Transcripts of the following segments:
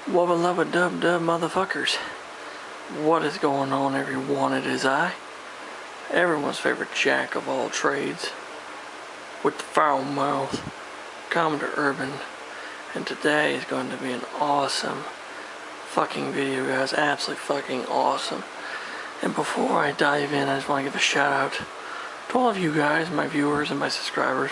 Wubba lubba dub dub motherfuckers. What is going on, everyone? It is I, everyone's favorite jack of all trades, with the foul mouth, Commodore Urban, and today is going to be an awesome fucking video, guys. Absolutely fucking awesome. And before I dive in, I just want to give a shout out to all of you guys, my viewers and my subscribers,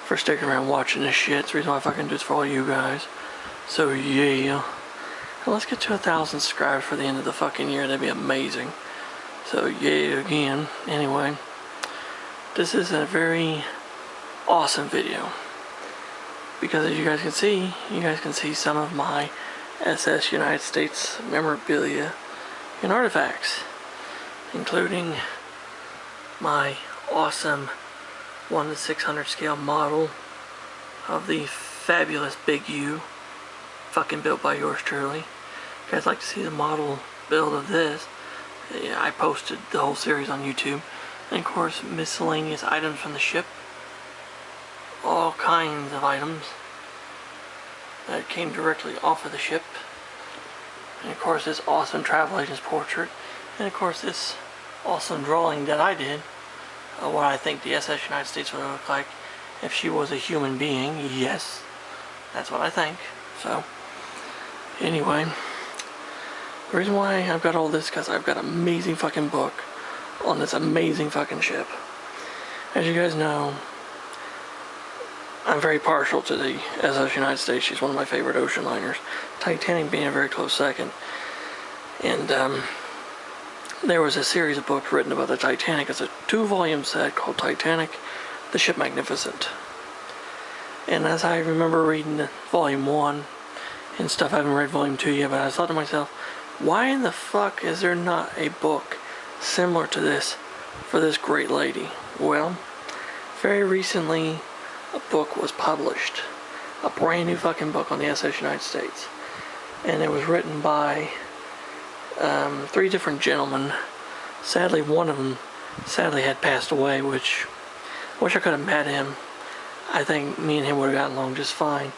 for sticking around watching this shit. It's the reason why I fucking do this for all you guys. So yeah, and let's get to 1,000 subscribers for the end of the fucking year. That'd be amazing. So yeah, again, anyway, this is a very awesome video because as you guys can see some of my SS United States memorabilia and artifacts, including my awesome 1:600 scale model of the fabulous Big U, fucking built by yours truly. If you guys like to see the model build of this, yeah, I posted the whole series on YouTube. And of course, miscellaneous items from the ship, all kinds of items that came directly off of the ship, and of course this awesome travel agent's portrait, and of course this awesome drawing that I did of what I think the SS United States would look like if she was a human being. Yes, that's what I think. So anyway, the reason why I've got all this is because I've got an amazing fucking book on this amazing fucking ship. As you guys know, I'm very partial to the SS United States. She's one of my favorite ocean liners, Titanic being a very close second. And there was a series of books written about the Titanic. It's a 2-volume set called Titanic, the Ship Magnificent. And as I remember reading Volume 1 and stuff, I haven't read Volume 2 yet, but I thought to myself, why in the fuck is there not a book similar to this for this great lady? Well, very recently a book was published, a brand new fucking book on the SS United States, and it was written by 3 different gentlemen. Sadly, one of them had passed away, which I wish I could have met him. I think me and him would have gotten along just fine,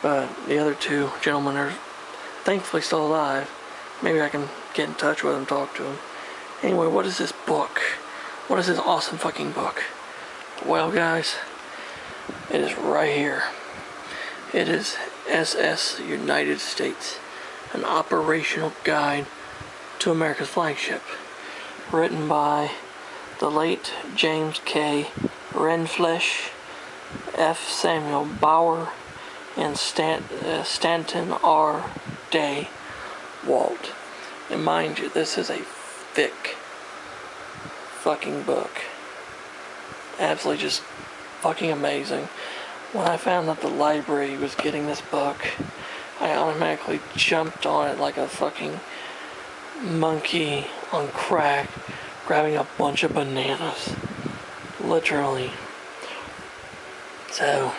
but the other 2 gentlemen are thankfully still alive. Maybe I can get in touch with them, talk to them. Anyway, what is this book? What is this awesome fucking book? Well, guys, it is right here. It is SS United States, an operational guide to America's flagship, written by the late James K. Rindfleisch, F. Samuel Bauer, and Stanton R. Daywalt. And mind you, this is a thick fucking book. Absolutely just fucking amazing. When I found that the library was getting this book, I automatically jumped on it like a fucking monkey on crack, grabbing a bunch of bananas. Literally. So,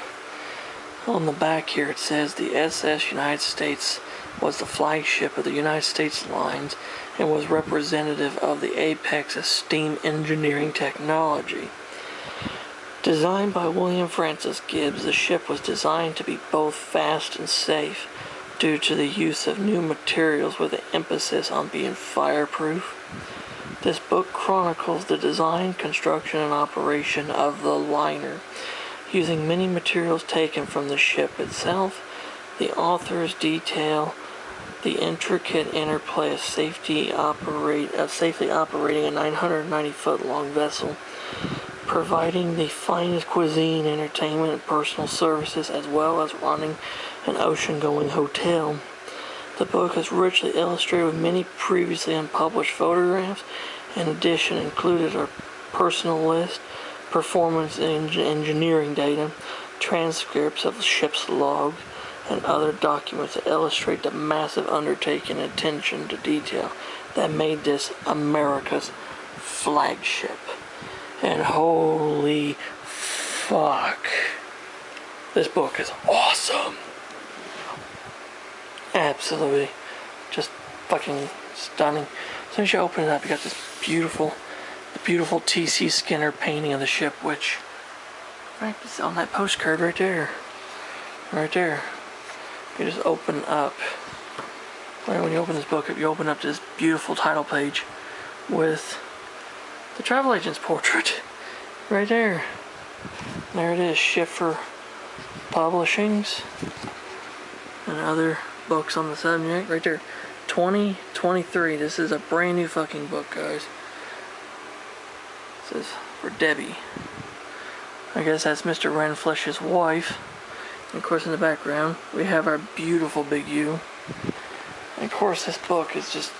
on the back here it says the SS United States was the flagship of the United States lines and was representative of the apex of steam engineering technology. Designed by William Francis Gibbs, the ship was designed to be both fast and safe due to the use of new materials with an emphasis on being fireproof. This book chronicles the design, construction, and operation of the liner, using many materials taken from the ship itself. The authors detail the intricate interplay of safely operating a 990-foot long vessel, providing the finest cuisine, entertainment, and personal services, as well as running an ocean-going hotel. The book is richly illustrated with many previously unpublished photographs. In addition, included are personal list, performance and engineering data, transcripts of the ship's logs, and other documents that illustrate the massive undertaking and attention to detail that made this America's flagship. And holy fuck, this book is awesome. Absolutely just fucking stunning. As soon as you open it up, you got this beautiful T.C. Skinner painting of the ship, which right on that postcard right there. You just open up Well, when you open this book, you open up this beautiful title page with the travel agent's portrait right there. There it is, Schiffer Publishings and other books on the subject right there. 2023. This is a brand new fucking book, guys. This is for Debbie. I guess that's Mr. Rindfleisch's wife. And of course, in the background, we have our beautiful Big U. And of course, this book is just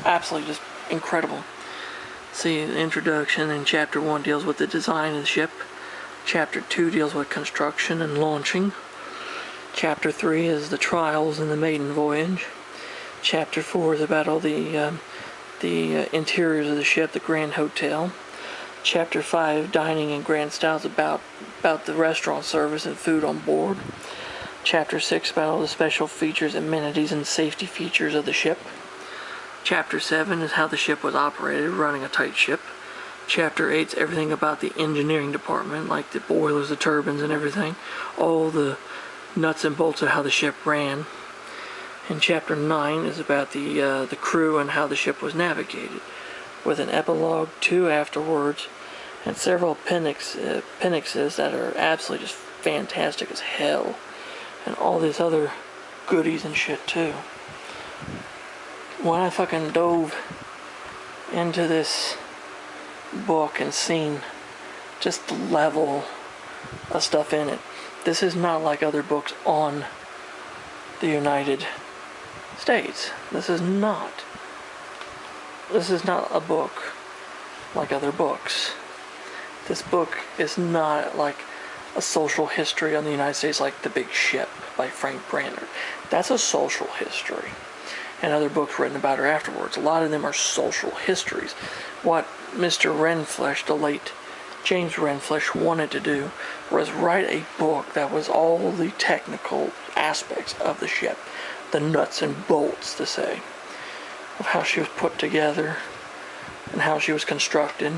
absolutely just incredible. See, the introduction in Chapter 1 deals with the design of the ship. Chapter 2 deals with construction and launching. Chapter 3 is the trials and the maiden voyage. Chapter 4 is about all the interiors of the ship, the Grand Hotel. Chapter 5, dining in grand styles, about the restaurant service and food on board. Chapter 6, about all the special features, amenities, and safety features of the ship. Chapter 7 is how the ship was operated, running a tight ship. Chapter 8 is everything about the engineering department, like the boilers, the turbines, and everything. All the nuts and bolts of how the ship ran. And Chapter 9 is about the crew and how the ship was navigated, with an epilogue, 2 afterwards, and several appendixes that are absolutely just fantastic as hell. And all these other goodies and shit, too. When I fucking dove into this book and seen just the level of stuff in it, this is not like other books on the United States. This is not a book like other books. This book is not like a social history on the United States like The Big Ship by Frank Brandner. That's a social history. And other books written about her afterwards. A lot of them are social histories. What Mr. Rindfleisch, the late James Rindfleisch, wanted to do was write a book that was all the technical aspects of the ship, the nuts and bolts, to say, of how she was put together and how she was constructed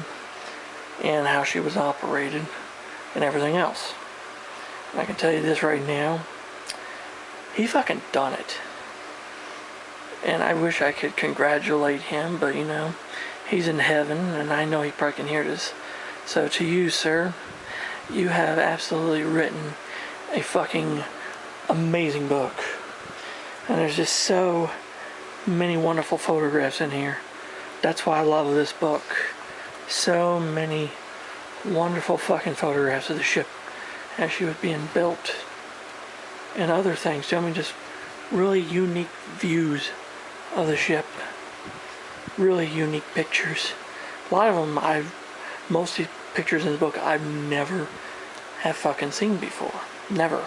and how she was operated and everything else. And I can tell you this right now, he fucking done it. And I wish I could congratulate him, but you know, he's in heaven, and I know he probably can hear this. So to you, sir, you have absolutely written a fucking amazing book. And there's just so many wonderful photographs in here. That's why I love this book. So many wonderful fucking photographs of the ship as she was being built. And other things, I mean, just really unique views of the ship, really unique pictures. A lot of them, most of these pictures in the book I've never have fucking seen before, never.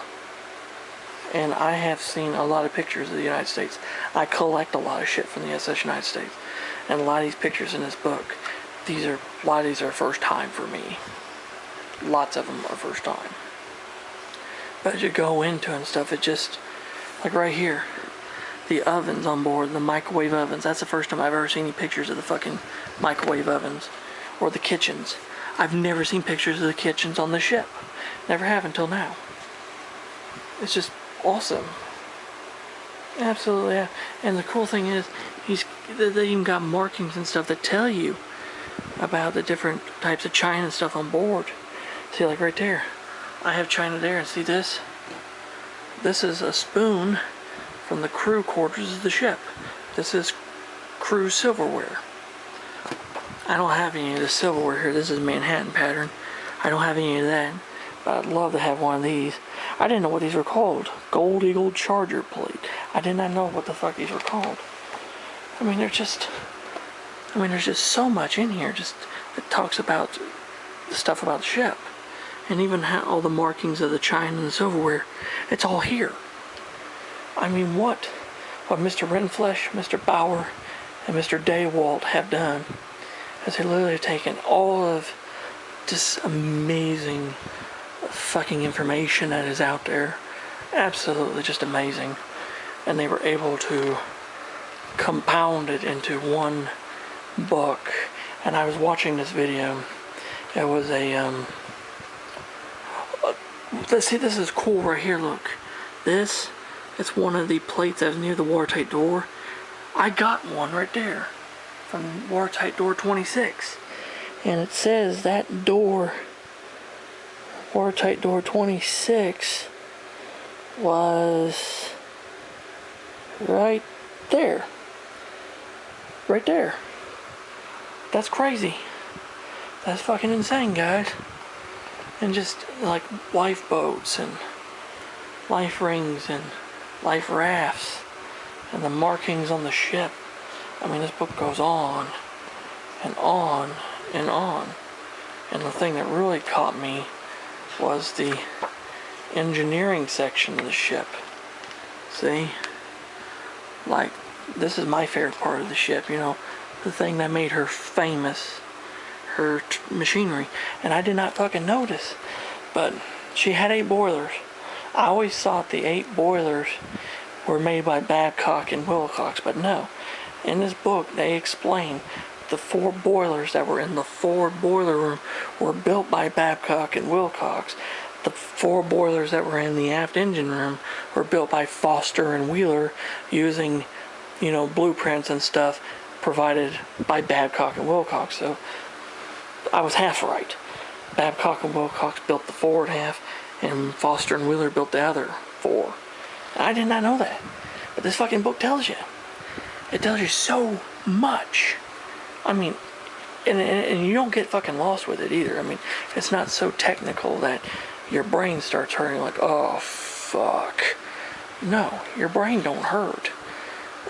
And I have seen a lot of pictures of the United States. I collect a lot of shit from the SS United States, and a lot of these pictures in this book, a lot of these are first time for me. Lots of them are first time. But as you go into and stuff, it just, like right here, the ovens on board, the microwave ovens. That's the first time I've ever seen any pictures of the fucking microwave ovens. Or the kitchens. I've never seen pictures of the kitchens on the ship. Never have until now. It's just awesome. Absolutely. And the cool thing is, they even got markings and stuff that tell you about the different types of china and stuff on board. See, like right there. I have china there, and see this? This is a spoon from the crew quarters of the ship. This is crew silverware. I don't have any of the silverware here. This is Manhattan pattern. I don't have any of that, but I'd love to have one of these. I didn't know what these were called. Gold Eagle Charger Plate. I did not know what the fuck these were called. I mean, there's just so much in here just that talks about the stuff about the ship. And even how all the markings of the china and the silverware, it's all here. I mean, what Mr. Rindfleisch, Mr. Bauer, and Mr. Daywalt have done is they literally have taken all of this amazing fucking information that is out there, absolutely just amazing, and they were able to compound it into one book. And I was watching this video. It was let's see, this is cool right here, look. It's one of the plates that was near the watertight door. I got one right there from Watertight Door 26. And it says that door, Watertight Door 26, was right there. Right there. That's crazy. That's fucking insane, guys. And just like lifeboats and life rings and life rafts and the markings on the ship. I mean, this book goes on and on and on. And the thing that really caught me was the engineering section of the ship. See? Like, this is my favorite part of the ship, you know, the thing that made her famous, her machinery. And I did not fucking notice, but she had 8 boilers. I always thought the 8 boilers were made by Babcock and Wilcox, but no. In this book, they explain the 4 boilers that were in the forward boiler room were built by Babcock and Wilcox. The 4 boilers that were in the aft engine room were built by Foster and Wheeler using, you know, blueprints and stuff provided by Babcock and Wilcox. So I was half right. Babcock and Wilcox built the forward half, and Foster and Wheeler built the other 4. And I did not know that. But this fucking book tells you. It tells you so much. I mean, and you don't get fucking lost with it either. I mean, it's not so technical that your brain starts hurting like, oh, fuck. No, your brain don't hurt.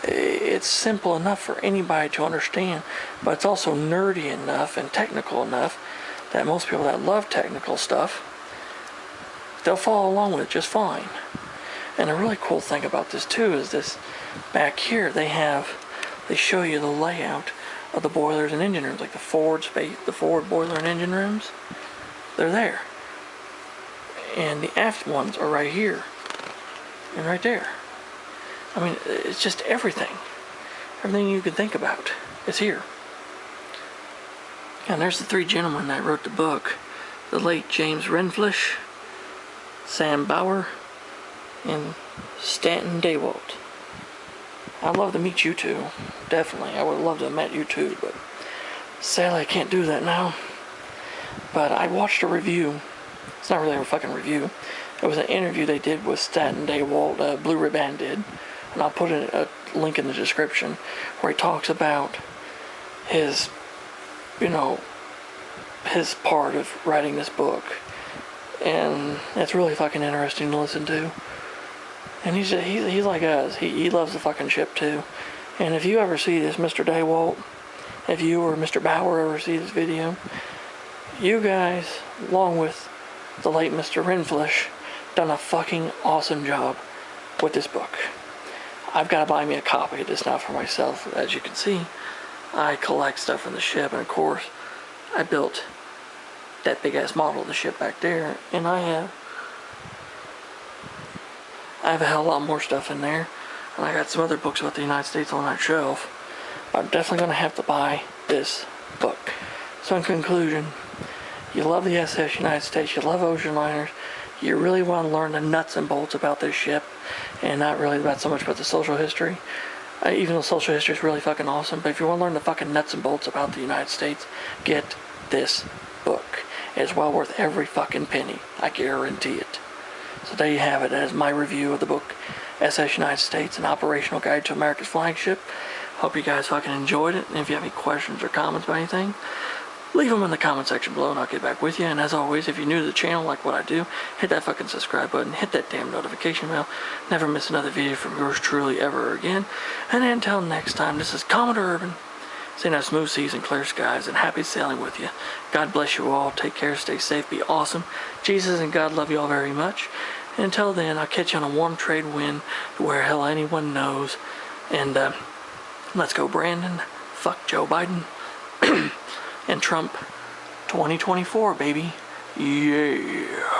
It's simple enough for anybody to understand, but it's also nerdy enough and technical enough that most people that love technical stuff, they'll follow along with it just fine. And a really cool thing about this too is this back here they show you the layout of the boilers and engine rooms, like the forward boiler and engine rooms. They're there. And the aft ones are right here and right there. I mean, it's just everything. Everything you can think about is here. And there's the 3 gentlemen that wrote the book. The late James Rindfleisch, Sam Bauer, and Stanton Daywalt. I'd love to meet you two. Definitely. I would love to have met you too, but sadly I can't do that now. But I watched a review. It's not really a fucking review. It was an interview they did with Stanton Daywalt, Blue Riband did. And I'll put a link in the description where he talks about his, you know, his part of writing this book. And it's really fucking interesting to listen to. And he's like us. He loves the fucking ship too. And if you ever see this, Mr. Daywalt, if you or Mr. Bauer ever see this video, you guys, along with the late Mr. Rindfleisch, done a fucking awesome job with this book. I've got to buy me a copy of this now for myself. As you can see, I collect stuff in the ship, and of course, I built that big ass model of the ship back there, and I have a hell of a lot more stuff in there, and I got some other books about the United States on that shelf. But I'm definitely going to have to buy this book. So in conclusion, you love the SS United States, you love ocean liners, you really want to learn the nuts and bolts about this ship, and not really about so much about the social history. Even though social history is really fucking awesome, but if you want to learn the fucking nuts and bolts about the United States, get this book. It's well worth every fucking penny. I guarantee it. So there you have it. That is my review of the book SS United States, an operational guide to America's flagship. Hope you guys fucking enjoyed it. And if you have any questions or comments about anything, leave them in the comment section below and I'll get back with you. And as always, if you're new to the channel, like what I do, hit that fucking subscribe button, hit that damn notification bell. Never miss another video from yours truly ever again. And until next time, this is Commodore Urban, saying have smooth seas and clear skies and happy sailing with you. God bless you all. Take care, stay safe, be awesome. Jesus and God love you all very much. And until then, I'll catch you on a warm trade wind where hell anyone knows. And let's go Brandon. Fuck Joe Biden. And Trump 2024, baby. Yeah.